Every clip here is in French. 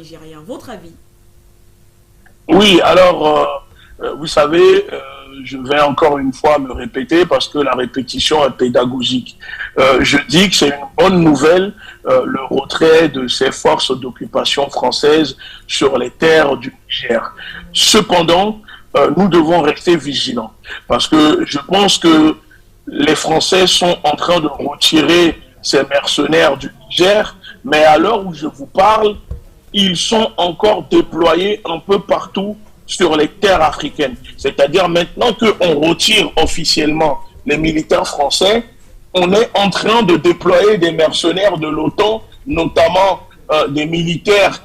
nigérien. Votre avis? Oui, alors, vous savez, je vais encore une fois me répéter parce que la répétition est pédagogique. Je dis que c'est une bonne nouvelle, le retrait de ces forces d'occupation françaises sur les terres du Niger. Cependant, nous devons rester vigilants parce que je pense que les Français sont en train de retirer ces mercenaires du Niger, mais à l'heure où je vous parle, ils sont encore déployés un peu partout sur les terres africaines. C'est-à-dire maintenant qu'on retire officiellement les militaires français, on est en train de déployer des mercenaires de l'OTAN, notamment des militaires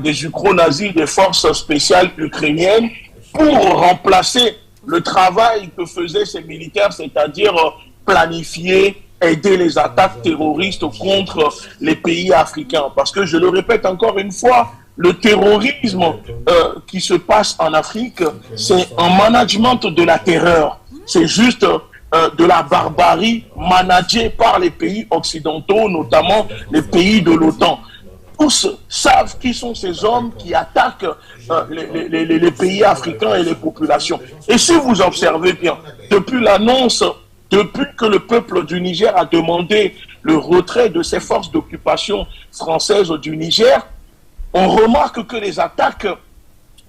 des ukro-nazis, des forces spéciales ukrainiennes, pour remplacer le travail que faisaient ces militaires, c'est-à-dire planifier, aider les attaques terroristes contre les pays africains. Parce que, je le répète encore une fois, le terrorisme qui se passe en Afrique, c'est un management de la terreur. C'est juste de la barbarie managée par les pays occidentaux, notamment les pays de l'OTAN. Tous savent qui sont ces hommes qui attaquent les pays africains et les populations. Et si vous observez bien, depuis l'annonce, depuis que le peuple du Niger a demandé le retrait de ces forces d'occupation françaises du Niger, on remarque que les attaques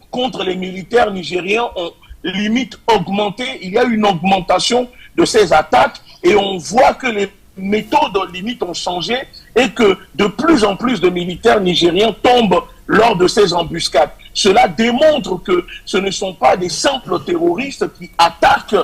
contre les militaires nigériens ont limite augmenté. Il y a une augmentation de ces attaques et on voit que les méthodes limite ont changé et que de plus en plus de militaires nigériens tombent lors de ces embuscades. Cela démontre que ce ne sont pas des simples terroristes qui attaquent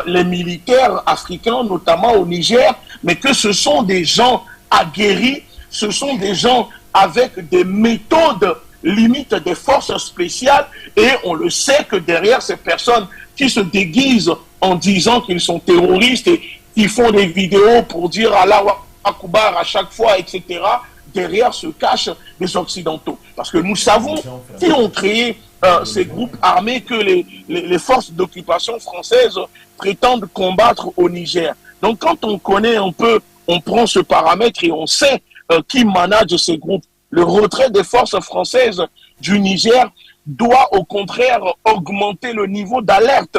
les militaires africains, notamment au Niger, mais que ce sont des gens aguerris, ce sont des gens avec des méthodes limites des forces spéciales, et on le sait que derrière ces personnes qui se déguisent en disant qu'ils sont terroristes et qui font des vidéos pour dire Allah Akbar à chaque fois, etc., derrière se cachent des Occidentaux. Parce que nous savons qui ont créé ces groupes armés que les forces d'occupation françaises prétendent combattre au Niger. Donc quand on connaît un peu, on prend ce paramètre et on sait qui manage ces groupes. Le retrait des forces françaises du Niger doit au contraire augmenter le niveau d'alerte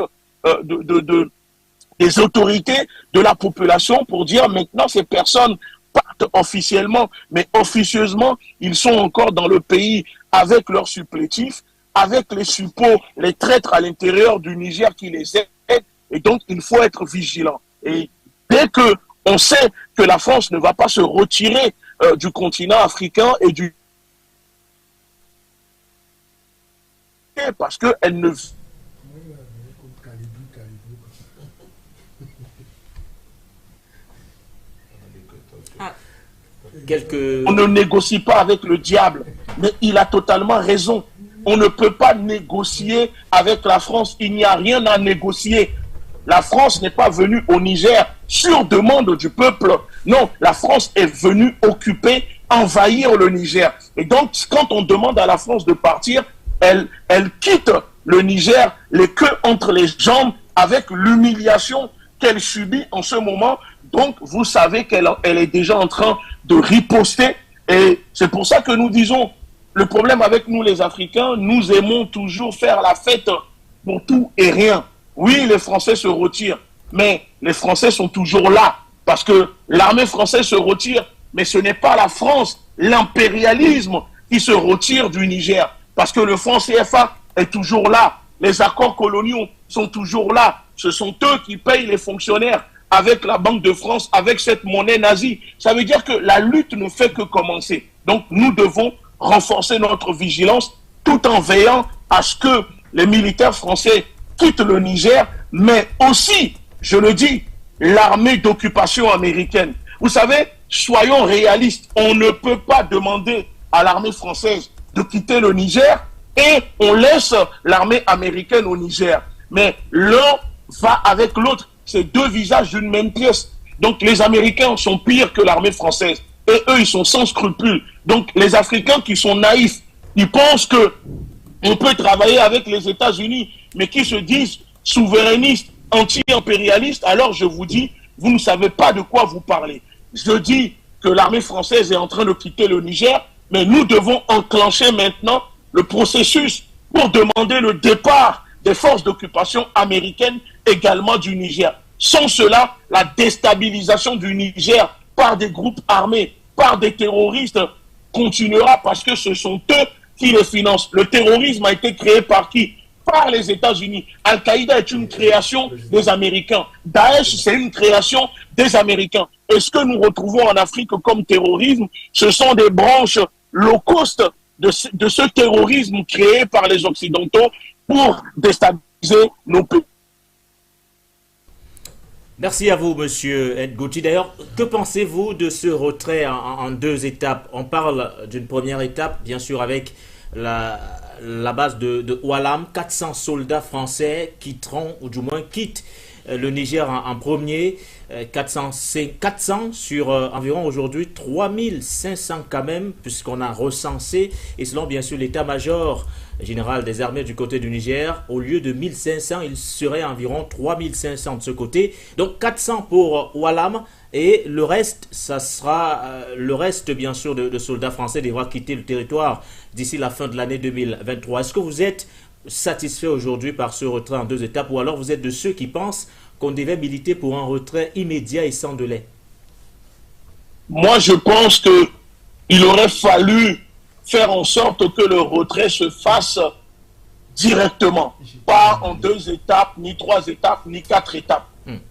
des autorités, de la population, pour dire maintenant ces personnes partent officiellement, mais officieusement, ils sont encore dans le pays avec leurs supplétifs, avec les suppôts, les traîtres à l'intérieur du Niger qui les aident, et donc il faut être vigilant. Et dès que on sait que la France ne va pas se retirer du continent africain et du... parce qu'elle ne... On ne négocie pas avec le diable, mais il a totalement raison. On ne peut pas négocier avec la France, il n'y a rien à négocier. La France n'est pas venue au Niger sur demande du peuple. Non, la France est venue occuper, envahir le Niger. Et donc, quand on demande à la France de partir, elle quitte le Niger les queues entre les jambes avec l'humiliation qu'elle subit en ce moment. Donc, vous savez qu'elle est déjà en train de riposter. Et c'est pour ça que nous disons, le problème avec nous les Africains, nous aimons toujours faire la fête pour tout et rien. Oui, les Français se retirent, mais les Français sont toujours là, parce que l'armée française se retire, mais ce n'est pas la France, l'impérialisme qui se retire du Niger, parce que le franc CFA est toujours là, les accords coloniaux sont toujours là, ce sont eux qui payent les fonctionnaires avec la Banque de France, avec cette monnaie nazie. Ça veut dire que la lutte ne fait que commencer. Donc nous devons renforcer notre vigilance tout en veillant à ce que les militaires français quittent le Niger, mais aussi, je le dis, l'armée d'occupation américaine. Vous savez, soyons réalistes, on ne peut pas demander à l'armée française de quitter le Niger et on laisse l'armée américaine au Niger. Mais l'un va avec l'autre, c'est deux visages d'une même pièce. Donc les Américains sont pires que l'armée française et eux, ils sont sans scrupules. Donc les Africains qui sont naïfs, ils pensent que on peut travailler avec les États-Unis, mais qui se disent souverainistes, anti-impérialistes, alors je vous dis, vous ne savez pas de quoi vous parlez. Je dis que l'armée française est en train de quitter le Niger, Mais nous devons enclencher maintenant le processus pour demander le départ des forces d'occupation américaines également du Niger. Sans cela, la déstabilisation du Niger par des groupes armés, par des terroristes, continuera parce que ce sont eux qui les financent. Le terrorisme a été créé par qui? Par les États-Unis. Al-Qaïda est une création des Américains. Daesh, c'est une création des Américains. Et ce que nous retrouvons en Afrique comme terrorisme, ce sont des branches low cost de ce terrorisme créé par les Occidentaux pour déstabiliser nos pays. Merci à vous, Monsieur Ngouti. D'ailleurs, que pensez-vous de ce retrait en deux étapes? On parle d'une première étape, bien sûr, avec la base de Oualam. 400 soldats français quitteront, ou du moins quittent le Niger en premier. 400 sur environ aujourd'hui 3500 quand même, puisqu'on a recensé, et selon bien sûr l'état-major général des armées du côté du Niger, au lieu de 1500, il serait environ 3500 de ce côté. Donc 400 pour Oualam, et le reste, ça sera le reste bien sûr de soldats français devra quitter le territoire d'ici la fin de l'année 2023. Est-ce que vous êtes satisfait aujourd'hui par ce retrait en deux étapes, ou alors vous êtes de ceux qui pensent qu'on devait militer pour un retrait immédiat et sans délai? Moi, je pense qu'il aurait fallu faire en sorte que le retrait se fasse directement, pas en deux étapes, ni trois étapes, ni quatre étapes.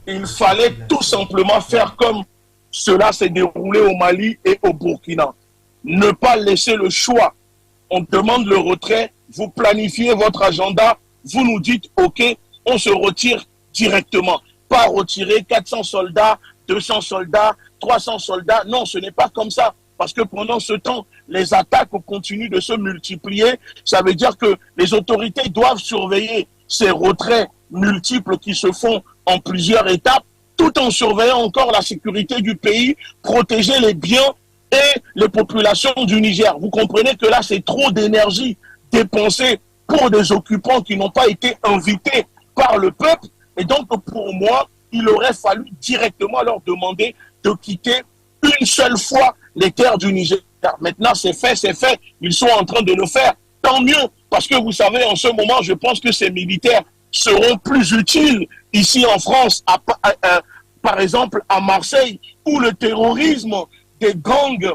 Il fallait tout simplement faire comme cela s'est déroulé au Mali et au Burkina. Ne pas laisser le choix. On demande le retrait, vous planifiez votre agenda, vous nous dites « Ok, on se retire directement ». Pas retirer 400 soldats, 200 soldats, 300 soldats. Non, ce n'est pas comme ça. Parce que pendant ce temps, les attaques continuent de se multiplier. Ça veut dire que les autorités doivent surveiller ces retraits multiples qui se font en plusieurs étapes, tout en surveillant encore la sécurité du pays, protéger les biens et les populations du Niger. Vous comprenez que là, c'est trop d'énergie dépensée pour des occupants qui n'ont pas été invités par le peuple. Et donc, pour moi, il aurait fallu directement leur demander de quitter une seule fois les terres du Niger. Maintenant, c'est fait, c'est fait. Ils sont en train de le faire. Tant mieux, parce que vous savez, en ce moment, je pense que ces militaires seront plus utiles ici en France, par exemple à Marseille, où le terrorisme des gangs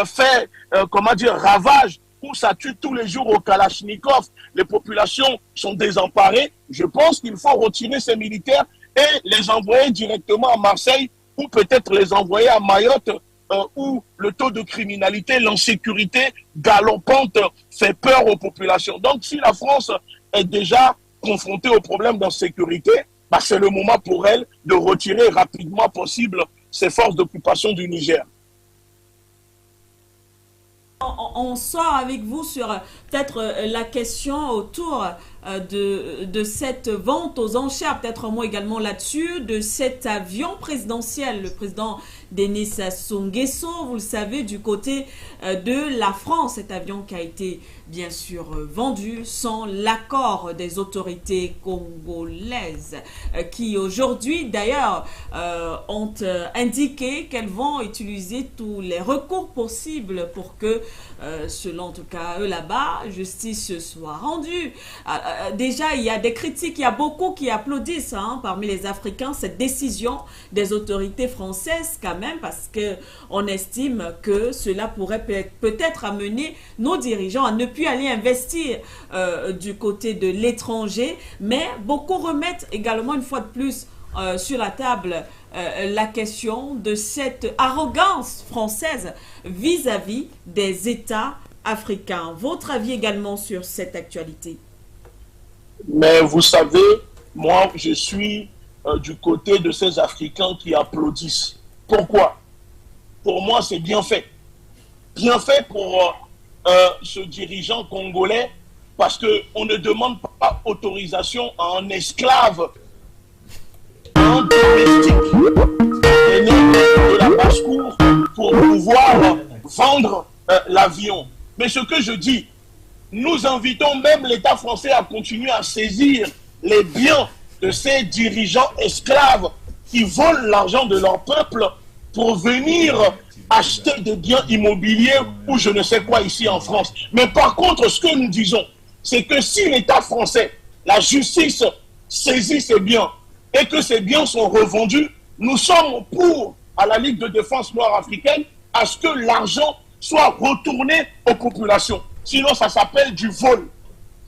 fait, ravage, où ça tue tous les jours au Kalachnikov. Les populations sont désemparées. Je pense qu'il faut retirer ces militaires et les envoyer directement à Marseille, ou peut-être les envoyer à Mayotte, où le taux de criminalité, l'insécurité galopante fait peur aux populations. Donc si la France est déjà confrontée au problème d'insécurité, c'est le moment pour elle de retirer rapidement possible ses forces d'occupation du Niger. On sort avec vous sur peut-être la question autour de cette vente aux enchères, peut-être un mot également là-dessus, de cet avion présidentiel, le président Denis Sassou Nguesso, vous le savez, du côté de la France, cet avion qui a été bien sûr vendu sans l'accord des autorités congolaises, qui aujourd'hui d'ailleurs ont indiqué qu'elles vont utiliser tous les recours possibles pour que, selon en tout cas eux là-bas, justice soit rendue. Déjà, il y a des critiques, il y a beaucoup qui applaudissent parmi les Africains cette décision des autorités françaises quand même, parce qu'on estime que cela pourrait peut-être amener nos dirigeants à ne plus aller investir du côté de l'étranger, mais beaucoup remettent également une fois de plus sur la table la question de cette arrogance française vis-à-vis des États africains. Votre avis également sur cette actualité? Mais vous savez, moi, je suis du côté de ces Africains qui applaudissent. Pourquoi? Pour moi, c'est bien fait. Bien fait pour ce dirigeant congolais, parce qu'on ne demande pas autorisation à un esclave, à un domestique de la basse-cour pour pouvoir vendre l'avion. Mais ce que je dis, nous invitons même l'État français à continuer à saisir les biens de ces dirigeants esclaves qui volent l'argent de leur peuple pour venir acheter des biens immobiliers ou je ne sais quoi ici en France. Mais par contre, ce que nous disons, c'est que si l'État français, la justice saisit ces biens et que ces biens sont revendus, nous sommes pour, à la Ligue de défense noire africaine, à ce que l'argent soit retourné aux populations. Sinon, ça s'appelle du vol.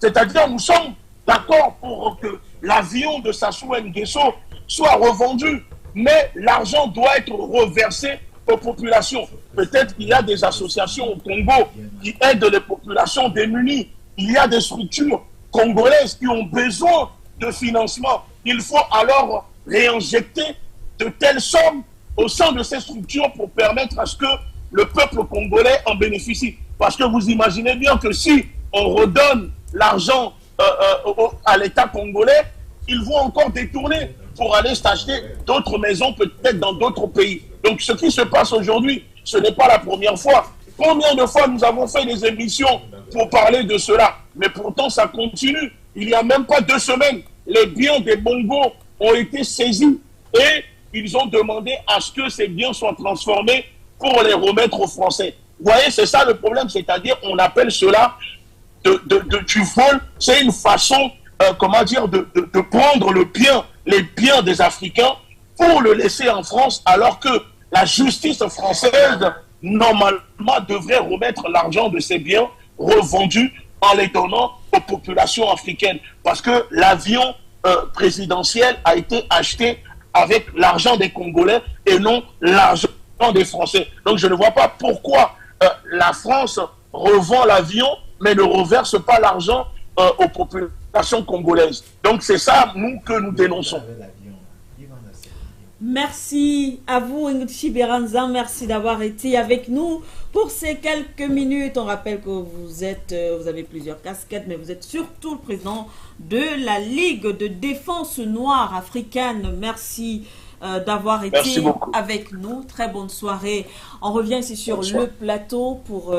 C'est-à-dire, nous sommes d'accord pour que l'avion de Sassou Nguesso soit revendu, mais l'argent doit être reversé aux populations. Peut-être qu'il y a des associations au Congo qui aident les populations démunies. Il y a des structures congolaises qui ont besoin de financement. Il faut alors réinjecter de telles sommes au sein de ces structures pour permettre à ce que le peuple congolais en bénéficie. Parce que vous imaginez bien que si on redonne l'argent à l'État congolais, ils vont encore détourner pour aller s'acheter d'autres maisons, peut-être dans d'autres pays. Donc ce qui se passe aujourd'hui, ce n'est pas la première fois. Combien de fois nous avons fait des émissions pour parler de cela? Mais pourtant, ça continue. Il n'y a même pas 2 semaines, les biens des Bongo ont été saisis et ils ont demandé à ce que ces biens soient transformés pour les remettre aux Français. Vous voyez, c'est ça le problème, c'est-à-dire on appelle cela du vol. C'est une façon, comment dire, de prendre les biens des Africains pour le laisser en France, alors que la justice française, normalement, devrait remettre l'argent de ces biens revendus en les donnant aux populations africaines. Parce que l'avion présidentiel a été acheté avec l'argent des Congolais et non l'argent des Français. Donc je ne vois pas pourquoi la France revend l'avion mais ne reverse pas l'argent aux populations congolaises. Donc c'est ça, nous, que nous dénonçons. Merci à vous, Ngutchi Beranza. Merci d'avoir été avec nous pour ces quelques minutes. On rappelle que vous avez plusieurs casquettes, mais vous êtes surtout le président de la Ligue de défense noire africaine. Merci d'avoir été avec nous. Très bonne soirée. On revient ici sur le plateau pour...